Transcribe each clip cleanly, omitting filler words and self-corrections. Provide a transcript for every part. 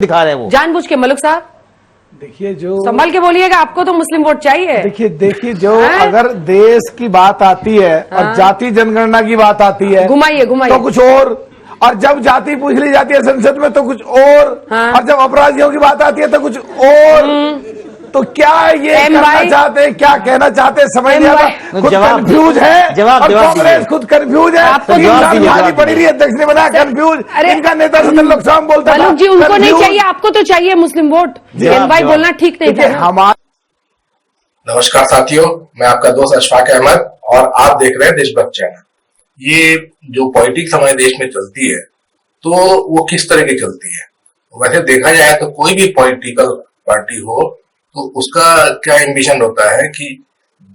दिखा रहे हैं वो जानबूझ के। मलिक साहब देखिए, जो संभल के बोलिएगा, आपको तो मुस्लिम वोट चाहिए। देखिए जो अगर देश की बात आती है और जाति जनगणना की बात आती है, घुमाइए तो कुछ और जब जाति पूछ ली जाती है संसद में तो कुछ और जब अपराधियों की बात आती है तो कुछ और। तो क्या ये करना चाहते हैं, क्या कहना चाहते हैं, समझ नहीं आता। खुद कंफ्यूज है और कांग्रेस खुद कंफ्यूज है। पड़ी रही अध्यक्ष ने बना कंफ्यूज। इनका नेता सदन लोकसभा में बोलता है जी उनको नहीं चाहिए, आपको तो चाहिए मुस्लिम वोट। भाई बोलना ठीक नहीं था। हमारा नमस्कार साथियों, मैं आपका दोस्त अशफाक अहमद और आप देख रहे हैं देशभक्त चैनल। ये जो पॉलिटिक्स हमारे देश में चलती है तो वो किस तरह की चलती है। वैसे देखा जाए तो कोई भी पॉलिटिकल पार्टी हो तो उसका क्या एम्बिशन होता है कि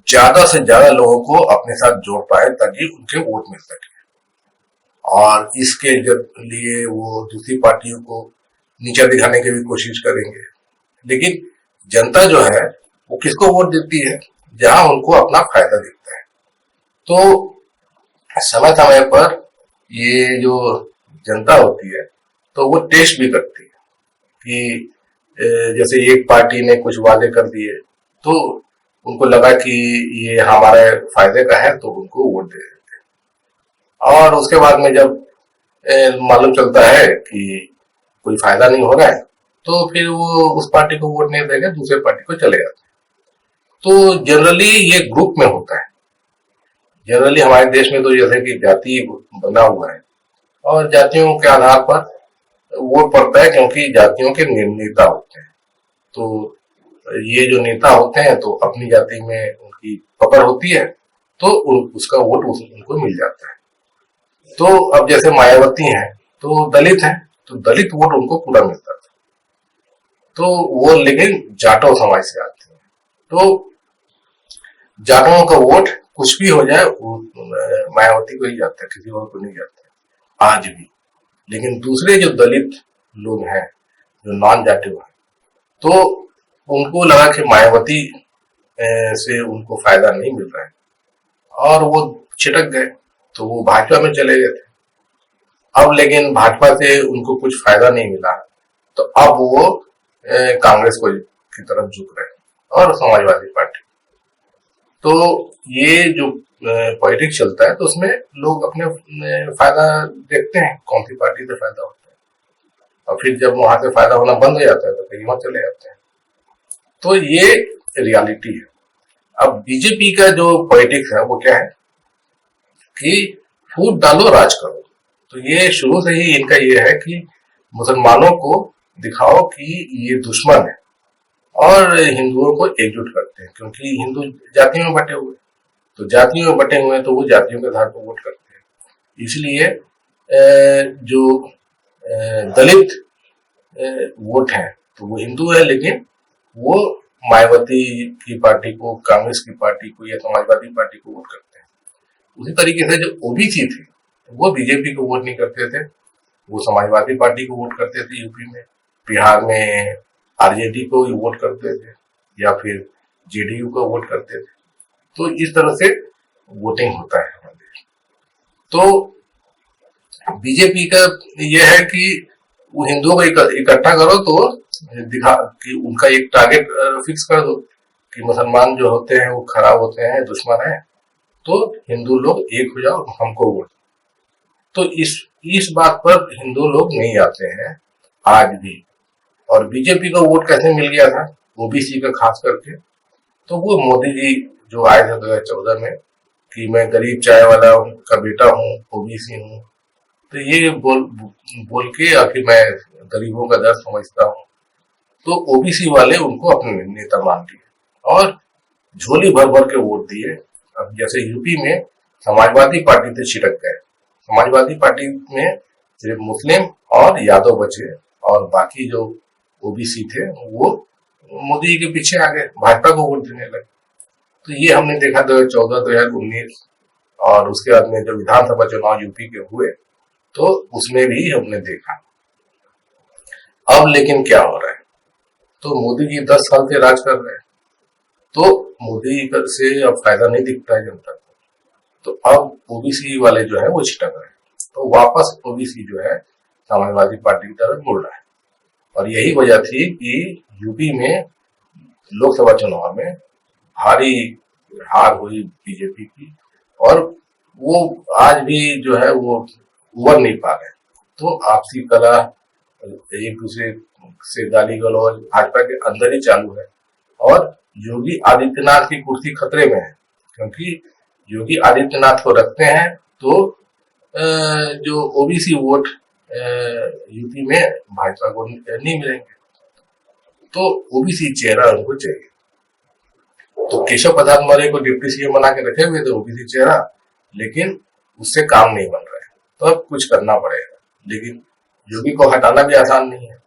ज्यादा से ज्यादा लोगों को अपने साथ जोड़ पाए ताकि उनके वोट मिल सके, और इसके लिए वो दूसरी पार्टियों को नीचा दिखाने की भी कोशिश करेंगे। लेकिन जनता जो है वो किसको वोट देती है? जहां उनको अपना फायदा दिखता है। तो समय समय पर ये जो जनता होती है तो वो टेस्ट भी करती है कि जैसे एक पार्टी ने कुछ वादे कर दिए तो उनको लगा कि ये हमारे फायदे का है तो उनको वोट दे देते हैं। और उसके बाद में जब मालूम चलता है कि कोई फायदा नहीं हो रहा है तो फिर वो उस पार्टी को वोट नहीं देगा, दूसरे पार्टी को चले जाते हैं। तो जनरली ये ग्रुप में होता है। जनरली हमारे देश में तो जैसे कि जाति बना हुआ है और जातियों के आधार पर वोट पड़ता है, क्योंकि जातियों के नेता होते हैं। तो ये जो नेता होते हैं तो अपनी जाति में उनकी पकड़ होती है तो उसका वोट उनको मिल जाता है। तो अब जैसे मायावती हैं तो दलित हैं तो दलित वोट उनको पूरा मिलता था। तो वो लेकिन जाटों समाज से आते हैं तो जाटों का वोट कुछ भी हो जाए मायावती को ही जाता है, किसी और को नहीं जाता है आज भी। लेकिन दूसरे जो दलित लोग हैं जो नॉन जाटिव हैं तो उनको लगा कि मायावती से उनको फायदा नहीं मिल रहा है और वो छिटक गए तो वो भाजपा में चले गए थे। अब लेकिन भाजपा से उनको कुछ फायदा नहीं मिला तो अब वो कांग्रेस को की तरफ झुक रहे हैं और समाजवादी पार्टी। तो ये जो पॉलिटिक्स चलता है तो उसमें लोग अपने फायदा देखते हैं कौन सी पार्टी से फायदा होता है, और फिर जब वहां से फायदा होना बंद हो जाता है तो कहीं वहां चले जाते हैं। तो ये रियलिटी है। अब बीजेपी का जो पॉलिटिक्स है वो क्या है कि फूट डालो राज करो। तो ये शुरू से ही इनका ये है कि मुसलमानों को दिखाओ कि ये दुश्मन है और हिंदुओं को एकजुट करते हैं, क्योंकि हिंदू जातियों में बटे हुए, तो जातियों में बटे हुए हैं तो वो जातियों के आधार पर वोट करते हैं। इसलिए जो दलित वोट है तो वो हिंदू है, लेकिन वो मायावती की पार्टी को, कांग्रेस की पार्टी को या समाजवादी पार्टी को वोट करते हैं। उसी तरीके से जो ओबीसी थे वो बीजेपी को वोट नहीं करते थे, वो समाजवादी पार्टी को वोट करते थे। यूपी में, बिहार में आरजेडी को वोट करते थे या फिर जेडीयू को वोट करते थे। तो इस तरह से वोटिंग होता है हमारे देश। तो बीजेपी का यह है कि वो हिंदुओं को इकट्ठा करो तो दिखा कि उनका एक टारगेट फिक्स कर दो कि मुसलमान जो होते हैं वो खराब होते हैं, दुश्मन है, तो हिंदू लोग एक हो जाओ, हमको वोट। तो इस बात पर हिंदू लोग नहीं आते हैं आज भी। और बीजेपी को वोट कैसे मिल गया था ओबीसी का खास करके, तो वो मोदी जी जो आए थे 2014 में कि मैं गरीब चाय वाला का बेटा हूँ, ओबीसी हूँ, तो ये बोल के आखिर मैं गरीबों का दर्द समझता हूँ, तो ओबीसी वाले उनको अपने नेता मान लिए और झोली भर भर के वोट दिए। अब जैसे यूपी में समाजवादी पार्टी से छिटक गए, समाजवादी पार्टी में सिर्फ मुस्लिम और यादव बचे और बाकी जो ओबीसी थे वो मोदी जी के पीछे आ गए, भाजपा को वोट देने लगे। तो ये हमने देखा 2014, 2019 और उसके बाद में जो विधानसभा चुनाव यूपी के हुए तो उसमें भी हमने देखा। अब लेकिन क्या हो रहा है, तो मोदी जी 10 साल से राज कर रहे हैं तो मोदी से अब फायदा नहीं दिखता है जनता को। तो अब ओबीसी वाले जो है वो छिटक रहे हैं, तो वापस ओबीसी जो है समाजवादी पार्टी की तरफ मुड़ रहा है। और यही वजह थी कि यूपी में लोकसभा चुनाव में भारी हार हुई बीजेपी की, और वो आज भी जो है वो उबर नहीं पा रहे। तो आपसी कलह, एक दूसरे से गाली गलौज भाजपा के अंदर ही चालू है, और योगी आदित्यनाथ की कुर्सी खतरे में है, क्योंकि योगी आदित्यनाथ को रखते हैं तो जो ओबीसी वोट यूपी में भाजपा को नहीं मिलेंगे, तो ओबीसी चेहरा उनको चाहिए। तो केशव प्रसाद मौर्य को डिप्टी सीएम बना के रखे हुए थे ओबीसी चेहरा, लेकिन उससे काम नहीं बन रहा है, तो अब कुछ करना पड़ेगा। लेकिन योगी को हटाना भी आसान नहीं है।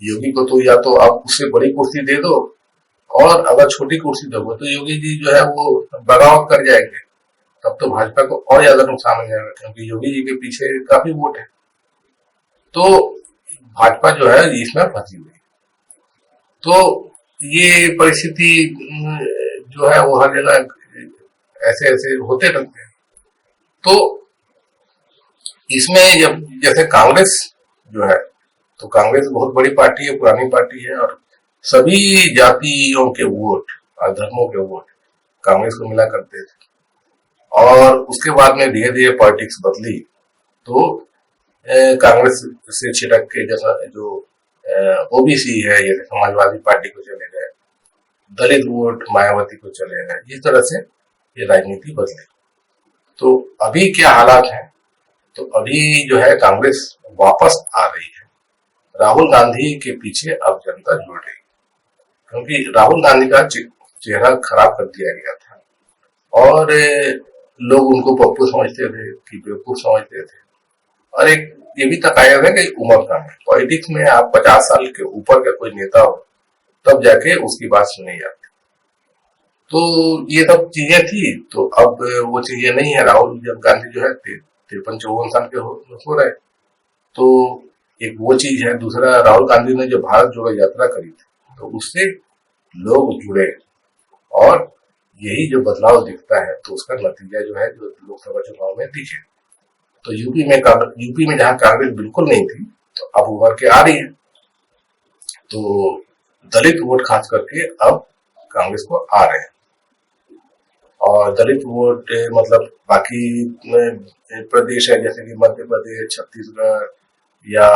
योगी को तो या तो आप उससे बड़ी कुर्सी दे दो, और अगर छोटी कुर्सी दोगे तो योगी जी जो है वो बगावत कर जाएंगे, तब तो भाजपा को और ज्यादा नुकसान हो जाएगा, क्योंकि योगी जी के पीछे काफी वोट है। तो भाजपा जो है इसमें फंसी हुई। तो ये परिस्थिति जो है वो हर जगह ऐसे ऐसे होते रहते हैं। तो इसमें जब जैसे कांग्रेस जो है, तो कांग्रेस बहुत बड़ी पार्टी है, पुरानी पार्टी है, और सभी जातियों के वोट और धर्मों के वोट कांग्रेस को मिला करते थे। और उसके बाद में धीरे धीरे पॉलिटिक्स बदली, तो कांग्रेस से छिटक के जैसा जो ओबीसी है, जैसे समाजवादी पार्टी को चले गए, दलित वोट मायावती को चले गए, इस तरह से ये राजनीति बदली। तो अभी क्या हालात हैं? तो अभी जो है कांग्रेस वापस आ रही है। राहुल गांधी के पीछे अब जनता जुड़ रही है, क्योंकि राहुल गांधी का चेहरा खराब कर दिया गया था, और लोग उनको पप्पू समझते थे कि बेवकूफ समझते थे। और एक ये भी तकाया है कि उम्र कम है। पॉलिटिक्स में आप 50 साल के ऊपर का कोई नेता हो, तब जाके उसकी बात सुनी जाती। तो ये सब चीजें थी, तो अब वो चीजें नहीं है। राहुल जब गांधी जो है 53-54 साल के हो रहे, तो एक वो चीज है। दूसरा, राहुल गांधी ने जो भारत जोड़ो यात्रा करी थी, तो उससे लोग जुड़े, और यही जो बदलाव दिखता है, तो उसका नतीजा जो है जो लोकसभा चुनाव में दिखे। तो यूपी में जहां कांग्रेस बिल्कुल नहीं थी, तो अब उभर के आ रही है। तो दलित वोट खास करके अब कांग्रेस को आ रहे हैं, और दलित वोट मतलब बाकी प्रदेश है, जैसे कि मध्य प्रदेश, छत्तीसगढ़ या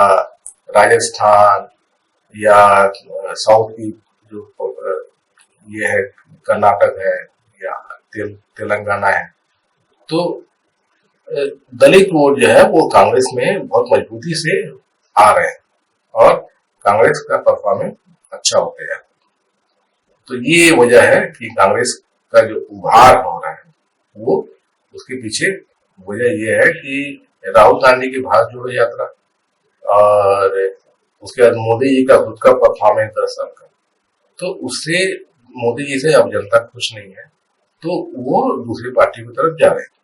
राजस्थान या साउथ की जो ये है, कर्नाटक है या तेलंगाना है, तो दलित वोट जो है वो कांग्रेस में बहुत मजबूती से आ रहे हैं, और कांग्रेस का परफॉर्मेंस अच्छा हो गया। तो ये वजह है कि कांग्रेस का जो उभार हो रहा है, वो उसके पीछे वजह ये है कि राहुल गांधी की भारत जोड़ो यात्रा, और उसके बाद मोदी जी का खुद का परफॉर्मेंस 10 साल का, तो उससे मोदी जी से अब जनता खुश नहीं है, तो वो दूसरी पार्टी की तरफ जा रहे हैं।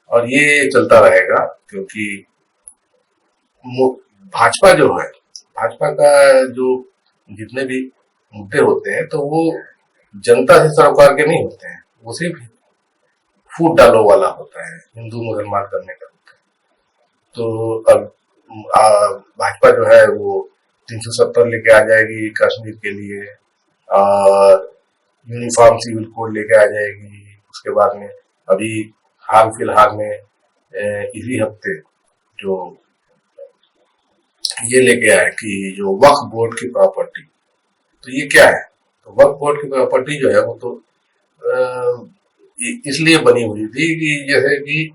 और ये चलता रहेगा, क्योंकि भाजपा जो है, भाजपा का जो जितने भी मुद्दे होते हैं, तो वो जनता से सरोकार के नहीं होते हैं, वो सिर्फ फूट डालो वाला होता है, हिंदू मुसलमान करने का होता है। तो अब भाजपा जो है वो 370 लेके आ जाएगी कश्मीर के लिए, और यूनिफॉर्म सिविल कोड लेके आ जाएगी। उसके बाद में अभी हाल फिलहाल में इसी हफ्ते जो ये लेके आए कि जो वक्फ बोर्ड की प्रॉपर्टी, तो ये क्या है? तो वक्फ बोर्ड की प्रॉपर्टी जो है वो तो इसलिए बनी हुई थी कि जैसे कि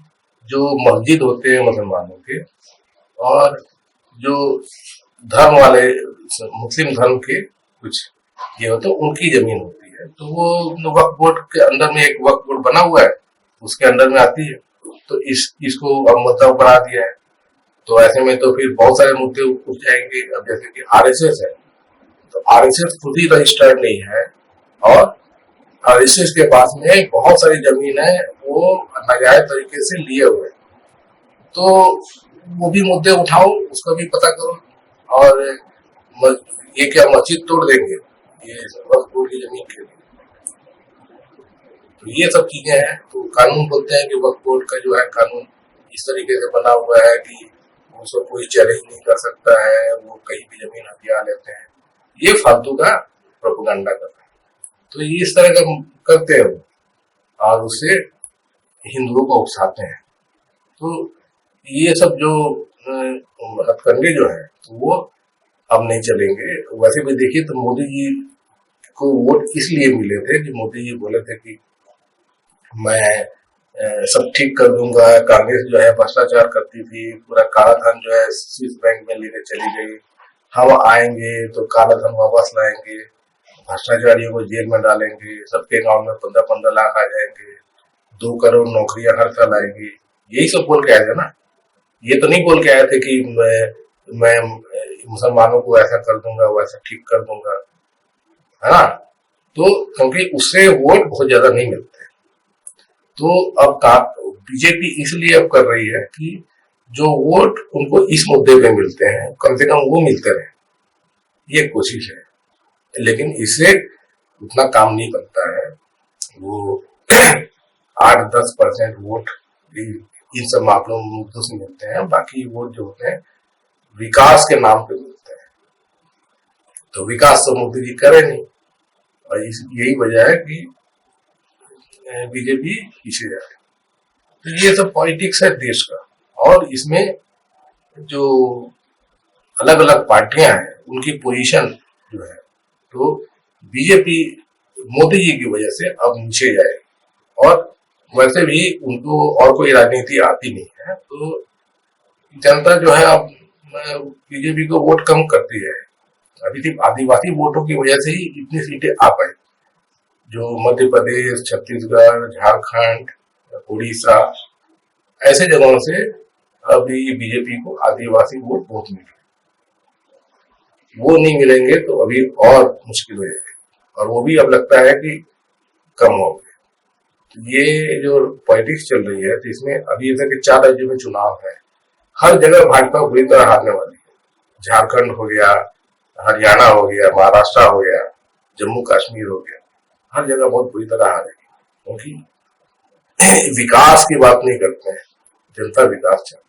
जो मस्जिद होते हैं मुसलमानों के, और जो धर्म वाले मुस्लिम धर्म के कुछ ये होते हैं, उनकी जमीन होती है, तो वो वक्फ बोर्ड के अंदर में एक वक्फ बोर्ड बना हुआ है, उसके अंदर में आती है। तो इसको अब मुद्दा बना दिया है। तो ऐसे में तो फिर बहुत सारे मुद्दे उठ जाएंगे। अब जैसे कि आरएसएस है, तो आरएसएस खुद ही रजिस्टर्ड नहीं है, और आरएसएस के पास में बहुत सारी जमीन है, वो नाजायज तरीके से लिए हुए। तो वो भी मुद्दे उठाओ, उसका भी पता करो। और ये क्या मस्जिद तोड़ देंगे ये वक्फ बोर्ड की जमीन के लिए? तो ये सब चीजें हैं। तो कानून बोलते हैं कि वक्फ बोर्ड का जो है कानून इस तरीके से बना हुआ है कि उसको कोई चैलेंज नहीं कर सकता है, वो कहीं भी जमीन हथिया लेते हैं, ये फालतू का प्रोपेगेंडा कर रहे हैं। तो ये इस तरह का करते हैं वो, और उससे हिंदुओं को उकसाते हैं। तो ये सब जो हथकंडे जो है तो वो अब नहीं चलेंगे। वैसे भी देखिए तो मोदी जी को वोट इसलिए मिले थे कि मोदी जी बोले थे कि मैं सब ठीक कर दूंगा। कांग्रेस जो है भ्रष्टाचार करती थी, पूरा काला धन जो है स्विस बैंक में लेके चली गई, हम आएंगे तो काला धन वापस लाएंगे, भ्रष्टाचारियों को जेल में डालेंगे, सबके गांव में 15-15 लाख आ जाएंगे, 2 करोड़ नौकरियां हर साल आएंगी। यही सब बोल के आए थे ना। ये तो नहीं बोल के आए थे कि मैं मुसलमानों को ऐसा कर दूंगा, वैसा ठीक कर दूंगा, है ना। तो क्योंकि उससे वोट बहुत ज्यादा नहीं मिलते, तो अब बीजेपी इसलिए अब कर रही है कि जो वोट उनको इस मुद्दे पे मिलते हैं कम से कम वो मिलते रहे, ये कोशिश है। लेकिन इससे उतना काम नहीं बनता है। वो 8-10% वोट इन सब मुद्दों से मिलते हैं, बाकी वोट जो होते हैं विकास के नाम पे मिलते हैं। तो विकास तो मोदी जी करे नहीं, और यही वजह है कि बीजेपी पीछे जा रही है। तो ये सब पॉलिटिक्स है देश का, और इसमें जो अलग अलग पार्टियां हैं उनकी पोजीशन जो है, तो बीजेपी मोदी जी की वजह से अब नीचे जाएगी। और वैसे भी उनको और कोई राजनीति आती नहीं है, तो जनता जो है अब बीजेपी को वोट कम करती है। अभी सिर्फ आदिवासी वोटों की वजह से ही इतनी सीटें आ पाई, जो मध्य प्रदेश, छत्तीसगढ़, झारखंड, उड़ीसा, ऐसे जगहों से अभी बीजेपी को आदिवासी वोट बहुत मिले। वो नहीं मिलेंगे तो अभी और मुश्किल हो जाएगी, और वो भी अब लगता है कि कम हो गए। तो ये जो पॉलिटिक्स चल रही है, तो इसमें अभी तक 4 राज्यों में चुनाव है, हर जगह भाजपा बुरी तरह हारने वाली है। झारखंड हो गया, हरियाणा हो गया, महाराष्ट्र हो गया, जम्मू कश्मीर हो गया, हर जगह बहुत बुरी तरह हारेगी, क्योंकि विकास की बात नहीं करते हैं, जनता विकास चाहती है।